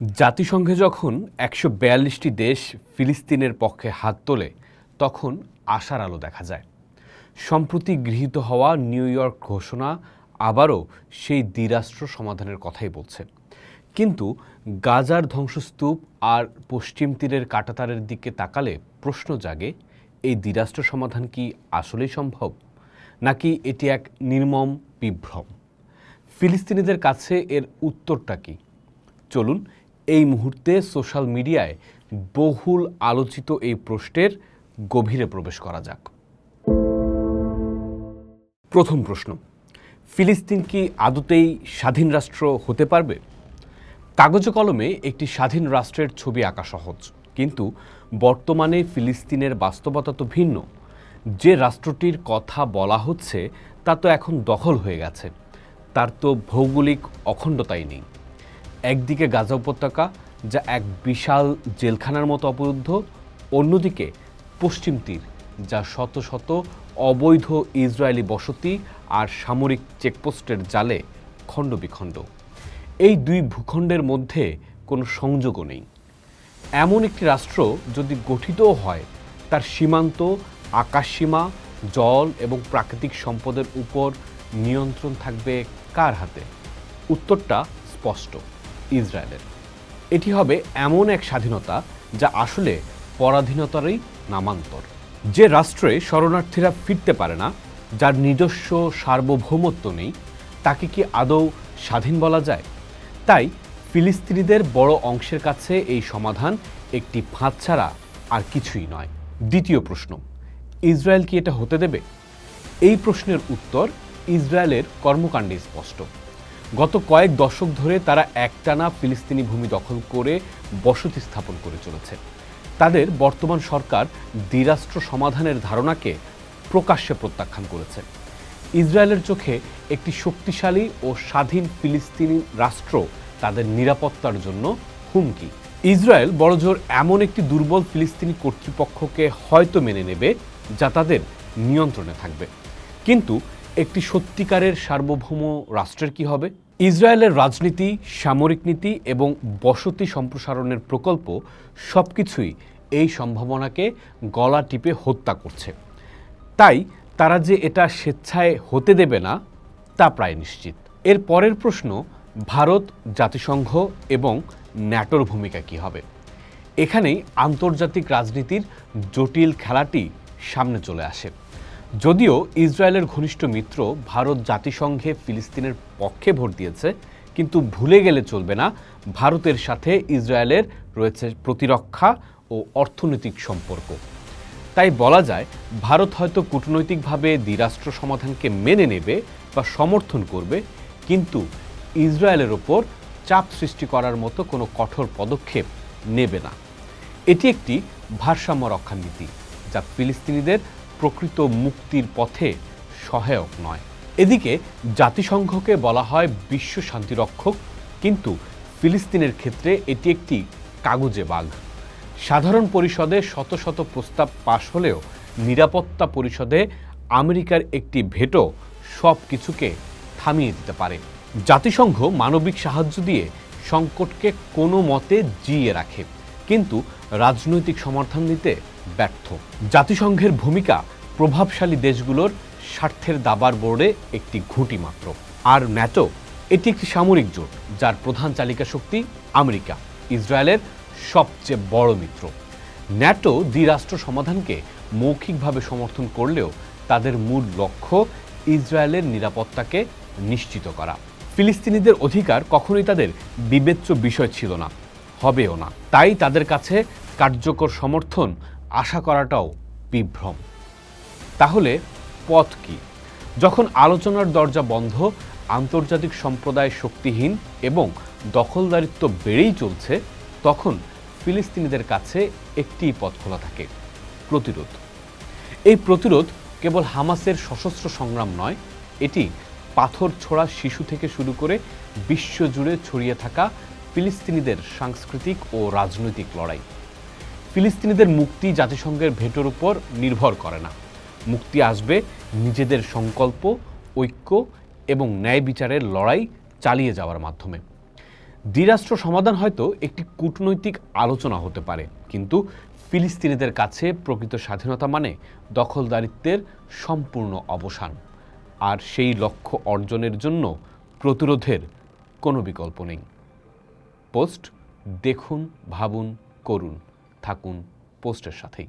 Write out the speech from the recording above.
জাতিসংঘে যখন ১৪২টি দেশ ফিলিস্তিনের পক্ষে হাত তোলে তখন আশার আলো দেখা যায়। সম্প্রতি গৃহীত হওয়া নিউ ইয়র্ক ঘোষণা আবারও সেই দ্বিরাষ্ট্র সমাধানের কথাই বলছে। কিন্তু গাজার ধ্বংসস্তূপ আর পশ্চিম তীরের কাঁটাতারের দিকে তাকালে প্রশ্ন জাগে, এই দ্বিরাষ্ট্র সমাধান কি আসলেই সম্ভব, নাকি এটি এক নির্মম বিভ্রম? ফিলিস্তিনিদের কাছে এর উত্তরটা কি? চলুন এই মুহূর্তে সোশ্যাল মিডিয়ায় বহুল আলোচিত এই প্রশ্নের গভীরে প্রবেশ করা যাক। প্রথম প্রশ্ন, ফিলিস্তিন কি আদতেই স্বাধীন রাষ্ট্র হতে পারবে? কাগজে কলমে একটি স্বাধীন রাষ্ট্রের ছবি আঁকা সহজ, কিন্তু বর্তমানে ফিলিস্তিনের বাস্তবতা তো ভিন্ন। যে রাষ্ট্রটির কথা বলা হচ্ছে তা তো এখন দখল হয়ে গেছে, তার তো ভৌগোলিক অখণ্ডতাই নেই। একদিকে গাজা উপত্যকা, যা এক বিশাল জেলখানার মতো অবরুদ্ধ, অন্যদিকে পশ্চিম তীর, যা শত শত অবৈধ ইসরায়েলি বসতি আর সামরিক চেকপোস্টের জালে খণ্ডবিখণ্ড। এই দুই ভূখণ্ডের মধ্যে কোনো সংযোগও নেই। এমন একটি রাষ্ট্র যদি গঠিতও হয়, তার সীমান্ত, আকাশসীমা, জল এবং প্রাকৃতিক সম্পদের উপর নিয়ন্ত্রণ থাকবে কার হাতে? উত্তরটা স্পষ্ট, ইসরায়েলের। এটি হবে এমন এক স্বাধীনতা যা আসলে পরাধীনতারই নামান্তর। যে রাষ্ট্রে শরণার্থীরা ফিরতে পারে না, যার নিজস্ব সার্বভৌমত্ব নেই, তাকে কি আদৌ স্বাধীন বলা যায়? তাই ফিলিস্তিনিদের বড় অংশের কাছে এই সমাধান একটি ফাঁদ ছাড়া আর কিছুই নয়। দ্বিতীয় প্রশ্ন, ইসরায়েল কি এটা হতে দেবে? এই প্রশ্নের উত্তর ইসরায়েলের কর্মকাণ্ডে স্পষ্ট। গত কয়েক দশক ধরে তারা একটানা ফিলিস্তিনি ভূমি দখল করে বসতি স্থাপন করে চলেছে। তাদের বর্তমান সরকার দ্বিরাষ্ট্র সমাধানের ধারণাকে প্রকাশ্যে প্রত্যাখ্যান করেছে। ইসরায়েলের চোখে একটি শক্তিশালী ও স্বাধীন ফিলিস্তিনি রাষ্ট্র তাদের নিরাপত্তার জন্য হুমকি। ইসরায়েল বড়জোর এমন একটি দুর্বল ফিলিস্তিনি কর্তৃপক্ষকে হয়তো মেনে নেবে, যা তাদের নিয়ন্ত্রণে থাকবে। কিন্তু একটি সত্যিকারের সার্বভৌম রাষ্ট্রের কি হবে? ইসরায়েলের রাজনীতি, সামরিক নীতি এবং বসতি সম্প্রসারণের প্রকল্প সবকিছুই এই সম্ভাবনাকে গলা টিপে হত্যা করছে। তাই তারা যে এটা স্বেচ্ছায় হতে দেবে না তা প্রায় নিশ্চিত। এর পরের প্রশ্ন, ভারত, জাতিসংঘ এবং ন্যাটোর ভূমিকা কি হবে? এখানেই আন্তর্জাতিক রাজনীতির জটিল খেলাটি সামনে চলে আসে। যদিও ইসরায়েলের ঘনিষ্ঠ মিত্র ভারত জাতিসংঘে ফিলিস্তিনের পক্ষে ভোট দিয়েছে, কিন্তু ভুলে গেলে চলবে না, ভারতের সাথে ইসরায়েলের রয়েছে প্রতিরক্ষা ও অর্থনৈতিক সম্পর্ক। তাই বলা যায়, ভারত হয়তো কূটনৈতিকভাবে দ্বিরাষ্ট্র সমাধানকে মেনে নেবে বা সমর্থন করবে, কিন্তু ইসরায়েলের ওপর চাপ সৃষ্টি করার মতো কোনো কঠোর পদক্ষেপ নেবে না। এটি একটি ভারসাম্য রক্ষার নীতি, যা ফিলিস্তিনিদের প্রকৃত মুক্তির পথে সহায়ক নয়। এদিকে জাতিসংঘকে বলা হয় বিশ্ব শান্তিরক্ষক, কিন্তু ফিলিস্তিনের ক্ষেত্রে এটি একটি কাগুজে বাঘ। সাধারণ পরিষদে শত শত প্রস্তাব পাশ হলেও নিরাপত্তা পরিষদে আমেরিকার একটি ভেটো সব কিছুকে থামিয়ে দিতে পারে। জাতিসংঘ মানবিক সাহায্য দিয়ে সংকটকে কোনো মতে জিইয়ে রাখে, কিন্তু রাজনৈতিক সমর্থন দিতে ব্যর্থ। জাতিসংঘের ভূমিকা প্রভাবশালী দেশগুলোর স্বার্থের দাবার বোর্ডে একটি ঘুঁটি মাত্র। আর ন্যাটো, এটি একটি সামরিক জোট যার প্রধান চালিকা শক্তি আমেরিকা, ইসরায়েলের সবচেয়ে বড় মিত্র। ন্যাটো দ্বিরাষ্ট্র সমাধানকে মৌখিকভাবে সমর্থন করলেও তাদের মূল লক্ষ্য ইসরায়েলের নিরাপত্তাকে নিশ্চিত করা। ফিলিস্তিনিদের অধিকার কখনোই তাদের বিবেচ্য বিষয় ছিল না, হবেও না। তাই তাদের কাছে কার্যকর সমর্থন আশা করাটাও বিভ্রম। তাহলে পথ কি? যখন আলোচনার দরজা বন্ধ, আন্তর্জাতিক সম্প্রদায় শক্তিহীন এবং দখলদারিত্ব বেড়েই চলছে, তখন ফিলিস্তিনিদের কাছে একটিই পথ খোলা থাকে, প্রতিরোধ। এই প্রতিরোধ কেবল হামাসের সশস্ত্র সংগ্রাম নয়, এটি পাথর ছোড়া শিশু থেকে শুরু করে বিশ্বজুড়ে ছড়িয়ে থাকা ফিলিস্তিনিদের সাংস্কৃতিক ও রাজনৈতিক লড়াই। ফিলিস্তিনিদের মুক্তি জাতিসংঘের ভেটোর উপর নির্ভর করে না। মুক্তি আসবে নিজেদের সংকল্প, ঐক্য এবং ন্যায় বিচারের লড়াই চালিয়ে যাওয়ার মাধ্যমে। দ্বিরাষ্ট্র সমাধান হয়তো একটি কূটনৈতিক আলোচনা হতে পারে, কিন্তু ফিলিস্তিনিদের কাছে প্রকৃত স্বাধীনতা মানে দখলদারিত্বের সম্পূর্ণ অবসান। আর সেই লক্ষ্য অর্জনের জন্য প্রতিরোধের কোনো বিকল্প নেই। পোস্ট দেখুন, ভাবুন, করুন। থাকুন পোস্টের সাথেই।